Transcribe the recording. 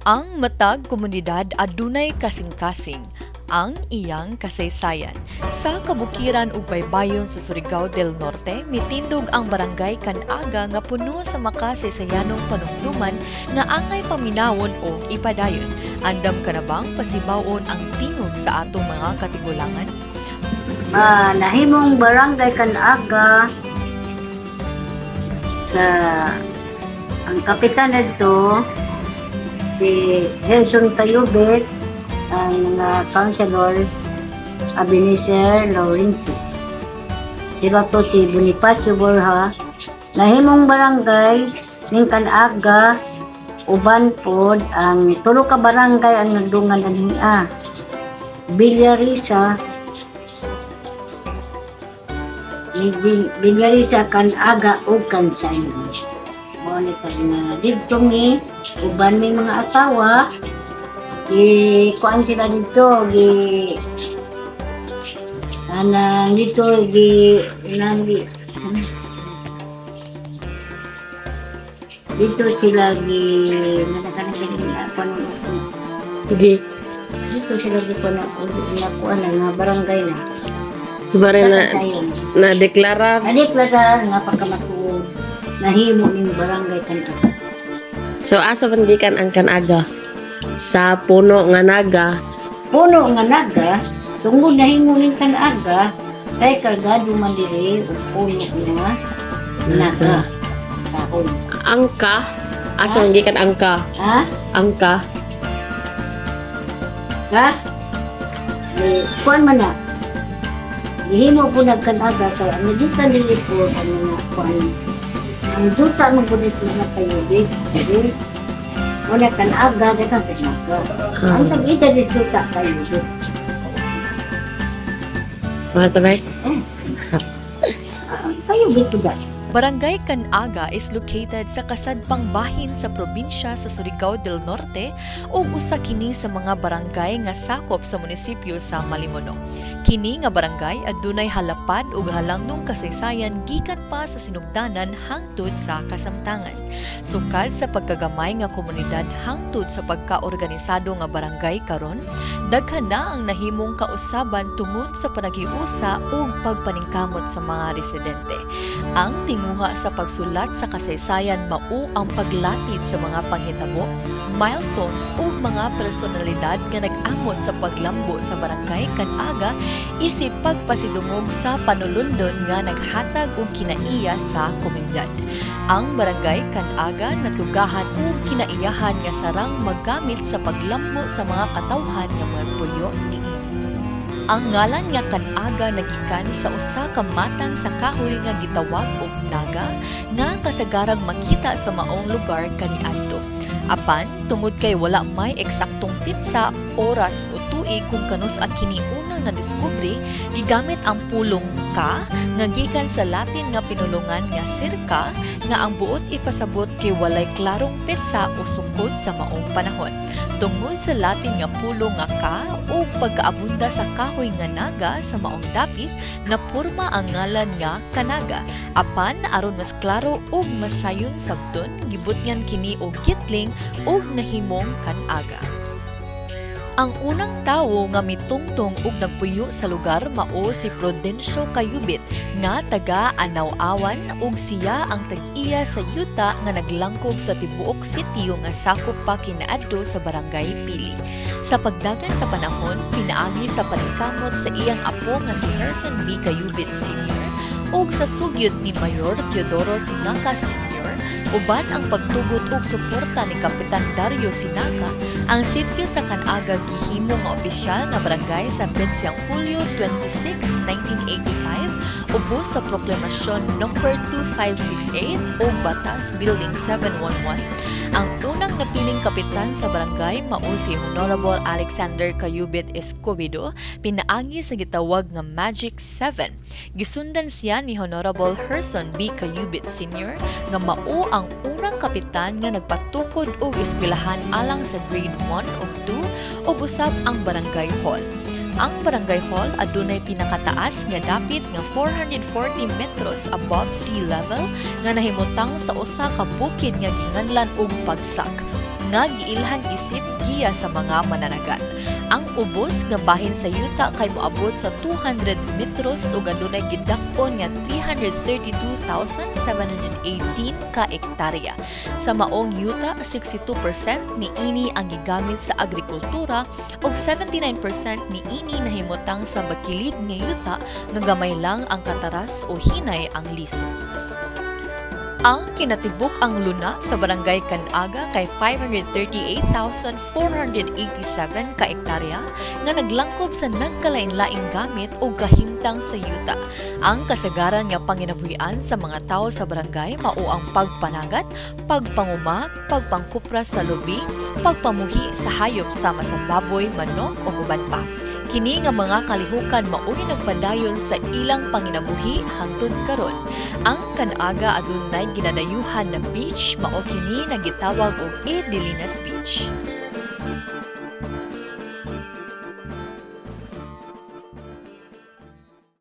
Ang matag komunidad adunay kasing-kasing ang iyang kasaysayan. Sa kabukiran ug baybayon sa Surigao del Norte, mitindog ang barangay Kan-aga nga puno sa makasaysayanong panumduman nga angay paminawon o ipadayon. Andam ka na bang pasibawon ang tingog sa atong mga katigulangan? Nahimong barangay Kan-aga sa ang kapitan nito si Gerson Tayubit, ang councilor Ebenezer Laurencio. Diba po si Bonifacio Borja. Nahimong barangay ning Kan-aga, uban pod ang tulo ka barangay ang nagdungan aniha. Villarisa, Kan-aga ug Kansayo. Muna pag na dito ni uban may mga asawa kuan sila dito dito dito sila dito sila kuan na barangay na Bare na deklarar nga pagkamatuod nahimo ning barangay Kan-aga. so asa man gikan ang Kan-aga sa puno nga naga. Puno nga naga tungod nahimo ning Kan-aga kay kargado man diri ug puno nga naga tahon. Angka asa man gikan angka Ha? angka Kuan man na gihimo po nagkan-aga kay ang nagita dili po ano nga kuan ang duta mo po dito na kayo dito muna Kan-aga dito ka ang tag-ita dito ta kayo dito matray kayo dito da. Barangay Kan-aga is located sa kasadpang bahin sa probinsya sa Surigao del Norte ug usa kini sa mga barangay nga sakop sa munisipyo sa Malimono. Kini nga barangay adunay halapad ug halangdong kasaysayan gikan pa sa sinugdanan hangtod sa kasamtangan. Sukad sa pagkagamay nga komunidad hangtod sa pagkaorganisado nga barangay karon, daghan na ang nahimong kausaban tungod sa panagiusa ug pagpaningkamot sa mga residente. Ang tinguha sa pagsulat sa kasaysayan mao ang paglatid sa mga panghitabo, milestones ug mga personalidad nga nag-amot sa paglambo sa barangay Kan-aga isip pagpasidungog sa panulundon nga naghatag og kinaiya sa komunidad. Ang barangay Kan-aga natugahan ug kinaiyahan nga sarang maggamit sa paglambo sa mga katawhan nga mga puyo ni ang ngalan nga Kan-aga nagikan sa usa ka matang sa kahoy nga gitawag og naga nga kasagarang makita sa maong lugar kaniadto. Apan tungod kay wala may eksaktong pitsa, oras o tuig kung kanus ang kini unang nadiskubre, gigamit ang pulong ka nga gikan sa Latin nga pinulungan nga circa nga ang buot ipasabot kay walay klarong pitsa o sungkod sa maong panahon. Tungod sa Latin nga pulong nga ka o pagkaabunda sa kahoy nga naga sa maong dapit, napurma ang ngalan nga Kanaga. Apan aron mas klaro ug mas sayon sabton, gibutngan kini og gitling ug nahimong Kan-aga. Ang unang tawo nga mitungtong ug nagpuyo sa lugar mao si Prudencio Cayubit nga taga Anaw-awan ug siya ang tag-iya sa yuta nga naglangkob sa tibuok sitio nga sakop pa kinaadto sa barangay Pili. Sa pagdagan sa panahon, pinaagi sa paningkamot sa iyang apo nga si Gerson B. Cayubit Sr. ug sa sugyot ni Mayor Teodoro Sinaca Sr. uban ang pagtugot ug suporta ni Kapitan Dario Sinaca, ang sitio sa Kan-aga gihimo nga opisyal nga barangay sa petsang Hulyo 26, 1985 ubos sa Proklamasyon No. 2568 o Batas Building 711. Ang unang napiling kapitan sa barangay mao si Honorable Alexander Cayubit Escobedo, pinaagi sa gitawag nga Magic 7. Gisundan siya ni Honorable Gerson B. Cayubit Sr. nga mao ang unang kapitan nga nagpatukod og eskwelahan alang sa grade 1 ug 2 ug usab ang barangay hall. Ang barangay hall adunay pinakataas nga dapit nga 440 metros above sea level nga nahimutang sa usa ka bukid nga ginganlan og Bagsak. nga giilhan isip giya sa mga mananagat. Ang ubos nga bahin sa yuta kay moabot sa 200 metros ug adunay gidakpon nga 332,718 ka ektarya. Sa maong yuta, 62% niini ang gigamit sa agrikultura ug 79% niini nahimutang sa bakilid nga yuta nga gamay lang ang kataras o hinay ang lisod. Ang kinatibuk ang luna sa barangay Canaga kay 538,487 ka ektarya nga naglangkob sa nagkalain-laing gamit o kahimtang sa yuta. Ang kasagaran nga panginabuhian sa mga tao sa barangay mao ang pagpanagat, pagpanguma, pagpangkupra sa lubi, pagpamuhi sa hayop sama sa baboy, manok o uban pa. Kini nga mga kalihukan mao'y nagpadayon sa ilang panginabuhi hangtod karon. Ang Canaga adunay ginadayuhan na beach mao kini nagitawag og Edelinas Beach.